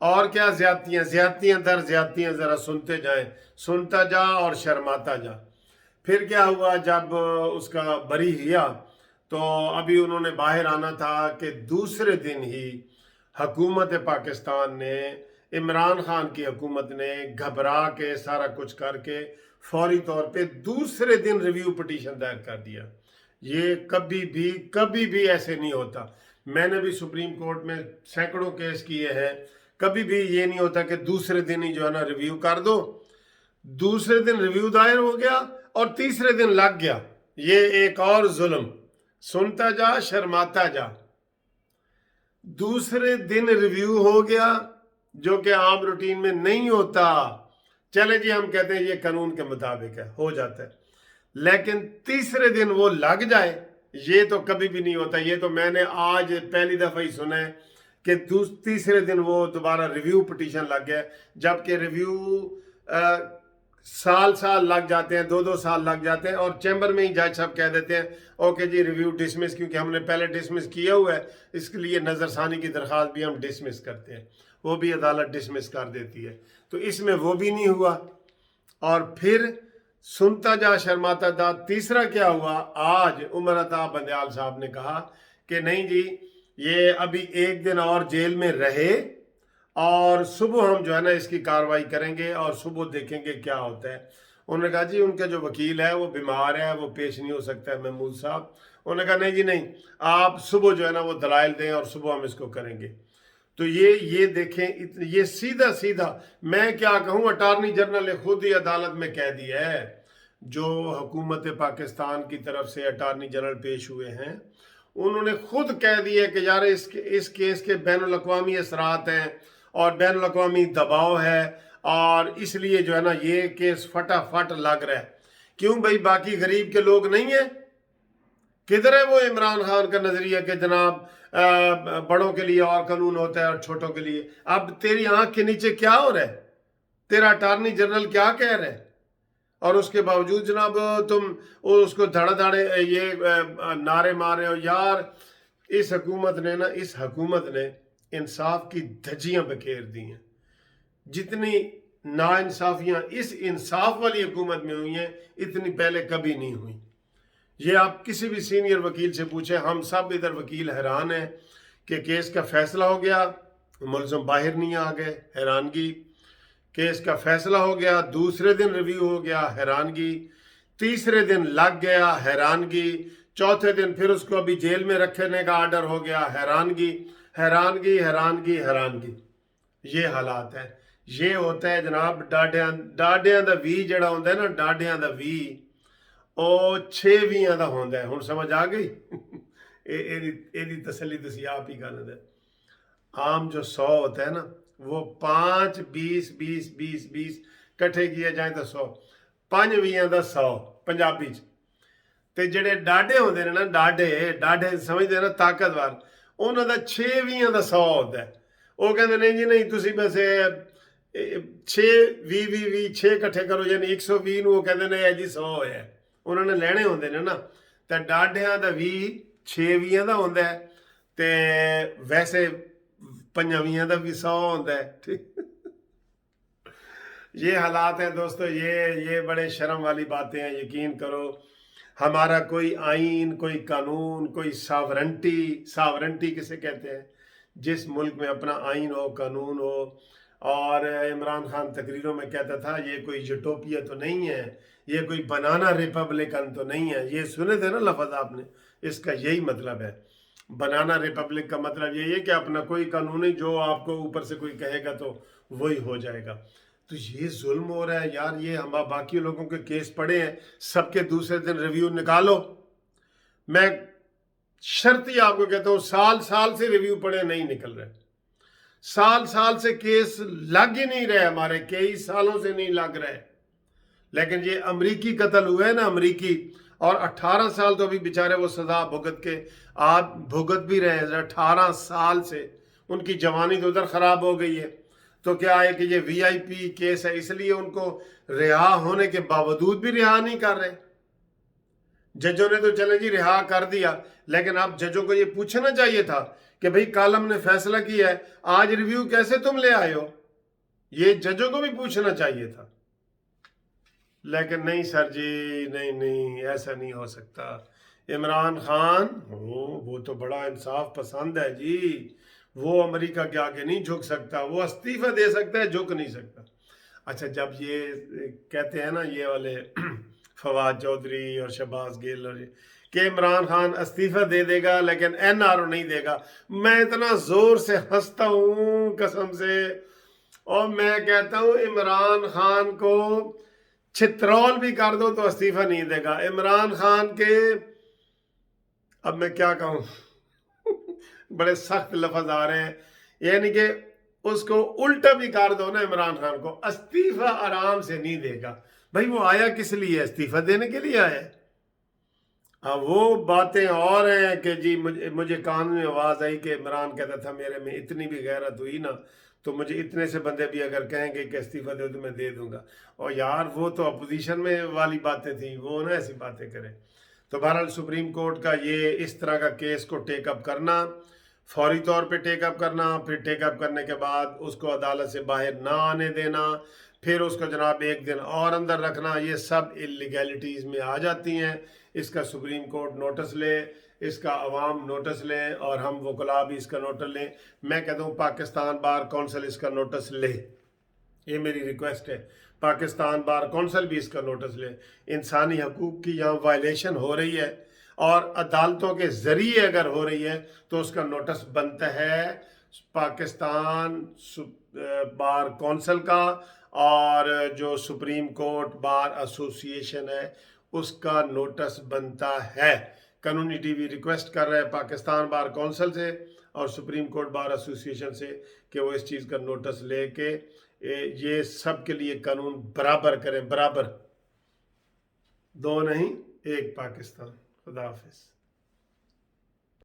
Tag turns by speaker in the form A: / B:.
A: اور کیا زیادتیاں زیادتیاں در زیادتیاں، ذرا سنتے جائیں، سنتا جا اور شرماتا جا۔ پھر کیا ہوا جب اس کا بری ہوا تو ابھی انہوں نے باہر آنا تھا کہ دوسرے دن ہی حکومت پاکستان نے، عمران خان کی حکومت نے گھبرا کے سارا کچھ کر کے فوری طور پہ دوسرے دن ریویو پٹیشن دائر کر دیا۔ یہ کبھی بھی ایسے نہیں ہوتا۔ میں نے بھی سپریم کورٹ میں سینکڑوں کیس کیے ہیں، کبھی بھی یہ نہیں ہوتا کہ دوسرے دن ہی جو ہے نا ریویو کر دو۔ دوسرے دن ریویو دائر ہو گیا اور تیسرے دن لگ گیا۔ یہ ایک اور ظلم، سنتا جا شرماتا جا۔ دوسرے دن ریویو ہو گیا جو کہ عام روٹین میں نہیں ہوتا۔ چلے جی ہم کہتے ہیں یہ قانون کے مطابق ہے، ہو جاتا ہے، لیکن تیسرے دن وہ لگ جائے یہ تو کبھی بھی نہیں ہوتا۔ یہ تو میں نے آج پہلی دفعہ ہی سنا ہے کہ تیسرے دن وہ دوبارہ ریویو پٹیشن لگ گیا، جبکہ ریویو سال لگ جاتے ہیں، 2 سال لگ جاتے ہیں، اور چیمبر میں ہی جج صاحب کہہ دیتے ہیں اوکے جی ریویو ڈسمس، کیونکہ ہم نے پہلے ڈسمس کیا ہوا ہے، اس کے لیے نظر ثانی کی درخواست بھی ہم ڈسمس کرتے ہیں، وہ بھی عدالت ڈسمس کر دیتی ہے۔ تو اس میں وہ بھی نہیں ہوا، اور پھر سنتا جا شرماتا جا۔ تیسرا کیا ہوا، آج عمر عطا بندیال صاحب نے کہا کہ نہیں جی یہ ابھی 1 دن اور جیل میں رہے اور صبح ہم جو ہے نا اس کی کارروائی کریں گے اور صبح دیکھیں گے کیا ہوتا ہے۔ انہوں نے کہا جی ان کا جو وکیل ہے وہ بیمار ہے، وہ پیش نہیں ہو سکتا ہے محمود صاحب۔ انہوں نے کہا نہیں جی نہیں، آپ صبح جو ہے نا وہ دلائل دیں اور صبح ہم اس کو کریں گے۔ تو یہ دیکھیں، یہ سیدھا میں کیا کہوں، اٹارنی جنرل نے خود ہی عدالت میں کہہ دیا ہے، جو حکومت پاکستان کی طرف سے اٹارنی جنرل پیش ہوئے ہیں انہوں نے خود کہہ دیا کہ یار اس کیس کے بین الاقوامی اثرات ہیں اور بین الاقوامی دباؤ ہے، اور اس لیے جو ہے نا یہ کیس فٹافٹ لگ رہا ہے۔ کیوں بھائی باقی غریب کے لوگ نہیں ہیں؟ کدھر ہے وہ عمران خان کا نظریہ کہ جناب بڑوں کے لیے اور قانون ہوتا ہے اور چھوٹوں کے لیے؟ اب تیری آنکھ کے نیچے کیا ہو رہا ہے؟ تیرا اٹارنی جنرل کیا کہہ رہا ہے؟ اور اس کے باوجود جناب تم اس کو دھڑے یہ نعرے مارے ہو۔ یار اس حکومت نے انصاف کی دھجیاں بکھیر دی ہیں۔ جتنی ناانصافیاں اس انصاف والی حکومت میں ہوئی ہیں اتنی پہلے کبھی نہیں ہوئی۔ یہ آپ کسی بھی سینئر وکیل سے پوچھیں، ہم سب ادھر وکیل حیران ہیں کہ کیس کا فیصلہ ہو گیا، ملزم باہر نہیں آ گئے، حیرانگی۔ کیس کا فیصلہ ہو گیا، دوسرے دن ریویو ہو گیا، حیرانگی۔ تیسرے دن لگ گیا، حیرانگی۔ چوتھے دن پھر اس کو ابھی جیل میں رکھنے کا آرڈر ہو گیا، حیرانگی حیرانگی حیرانگی حیرانگی۔ یہ حالات ہیں۔ یہ ہوتا ہے جناب ڈاڈیاں دا وی جڑا ہوتا ہے نا، ڈاڈیاں دا وی او 6 ویاں دا ہوتا ہے۔ ہن سمجھ آ گئی؟ ایدی تسلی تسی آپ ہی کر لیں۔ عام جو 100 ہوتا ہے نا وہ 5 20 20 20 20 کٹھے کیے جائیں تو 100، 5 ویاں دا 100 پنجابی چ۔ تے جڑے ڈاڈے ہوندے نے نا، ڈاڈے سمجھدے نا طاقتور، انہاں دا 6 ویاں دا 100 ہوتا ہے۔ وہ کہندے نہیں جی نہیں تسی بس 6 20 6 کٹھے کرو، یعنی 120 نو وہ کہندے نے جی 100 ہویا ہے۔ انہوں نے لینے ہوندے نے نا، تے ڈاڈیاں دا 6 ویاں دا ہوندا ہے، تے ویسے 5 ویاں دا بھی 100 ہوندا ہے۔ ٹھیک، یہ حالات ہیں دوستو۔ یہ بڑے شرم والی باتیں ہیں۔ یقین کرو ہمارا کوئی آئین، کوئی قانون، کوئی ساورنٹی کسے کہتے ہیں؟ جس ملک میں اپنا آئین ہو، قانون ہو۔ اور عمران خان تقریروں میں کہتا تھا یہ کوئی یوٹوپیا تو نہیں ہے، یہ کوئی بنانا ریپبلکن تو نہیں ہے۔ یہ سنے تھے نا لفظ آپ نے، اس کا یہی مطلب ہے۔ بنانا ریپبلک کا مطلب یہی ہے کہ اپنا کوئی قانون نہیں، جو آپ کو اوپر سے کوئی کہے گا تو وہی ہو جائے گا۔ تو یہ ظلم ہو رہا ہے یار۔ یہ ہم باقی لوگوں کے کیس پڑے ہیں، سب کے دوسرے دن ریویو نکالو۔ میں شرطی آپ کو کہتا ہوں سال سے ریویو پڑے نہیں نکل رہے، سال سے کیس لگ ہی نہیں رہے، ہمارے کئی سالوں سے نہیں لگ رہے۔ لیکن یہ امریکی قتل ہوئے ہیں نا، امریکی، اور 18 سال تو ابھی بیچارے وہ سزا بھگت کے آپ بھگت بھی رہے ہیں 18 سال سے۔ ان کی جوانی تو ادھر خراب ہو گئی ہے۔ تو کیا ہے کہ یہ VIP کیس ہے، اس لیے ان کو رہا ہونے کے باوجود بھی رہا نہیں کر رہے۔ ججوں نے تو چلے جی رہا کر دیا، لیکن اب ججوں کو یہ پوچھنا چاہیے تھا کہ بھئی کل ہم نے فیصلہ کیا ہے، آج ریویو کیسے تم لے آئے ہو؟ یہ ججوں کو بھی پوچھنا چاہیے تھا، لیکن نہیں سر جی، نہیں ایسا نہیں ہو سکتا۔ عمران خان وہ تو بڑا انصاف پسند ہے جی، وہ امریکہ کے آگے نہیں جھک سکتا، وہ استعفیٰ دے سکتا ہے، جھک نہیں سکتا۔ اچھا، جب یہ کہتے ہیں نا یہ والے فواد چودھری اور شہباز گل اور کہ عمران خان استعفیٰ دے دے گا لیکن این آر او نہیں دے گا، میں اتنا زور سے ہنستا ہوں قسم سے، اور میں کہتا ہوں عمران خان کو چھترول بھی کر دو تو استعفیٰ نہیں دے گا عمران خان کے۔ اب میں کیا کہوں بڑے سخت لفظ آ رہے ہیں، یعنی کہ اس کو الٹا بھی کر دو نا عمران خان کو، استعفیٰ آرام سے نہیں دے گا۔ بھائی وہ آیا کس لیے؟ استعفیٰ دینے کے لیے آیا ہے۔ اب وہ باتیں اور ہیں کہ جی مجھے کان میں آواز آئی کہ عمران کہتا تھا میرے میں اتنی بھی غیرت ہوئی نا تو مجھے اتنے سے بندے بھی اگر کہیں گے کہ استعفیٰ دے تو میں دے دوں گا۔ اور یار وہ تو اپوزیشن میں والی باتیں تھیں، وہ نہ ایسی باتیں کریں۔ تو بہرحال سپریم کورٹ کا یہ اس طرح کا کیس کو ٹیک اپ کرنا، فوری طور پہ ٹیک اپ کرنا، پھر ٹیک اپ کرنے کے بعد اس کو عدالت سے باہر نہ آنے دینا، پھر اس کو جناب ایک دن اور اندر رکھنا، یہ سب اللیگیلٹیز میں آ جاتی ہیں۔ اس کا سپریم کورٹ نوٹس لے، اس کا عوام نوٹس لیں، اور ہم وکلاء بھی اس کا نوٹس لیں۔ میں کہتا ہوں پاکستان بار کونسل اس کا نوٹس لے، یہ میری ریکویسٹ ہے۔ پاکستان بار کونسل بھی اس کا نوٹس لے۔ انسانی حقوق کی یہاں وائلیشن ہو رہی ہے، اور عدالتوں کے ذریعے اگر ہو رہی ہے تو اس کا نوٹس بنتا ہے پاکستان بار کونسل کا، اور جو سپریم کورٹ بار ایسوسی ایشن ہے اس کا نوٹس بنتا ہے۔ قانونی ٹی وی ریکویسٹ کر رہا ہے پاکستان بار کونسل سے اور سپریم کورٹ بار ایسوسی ایشن سے کہ وہ اس چیز کا نوٹس لے کے یہ سب کے لیے قانون برابر کریں، برابر، دو نہیں ایک پاکستان۔ خدا حافظ۔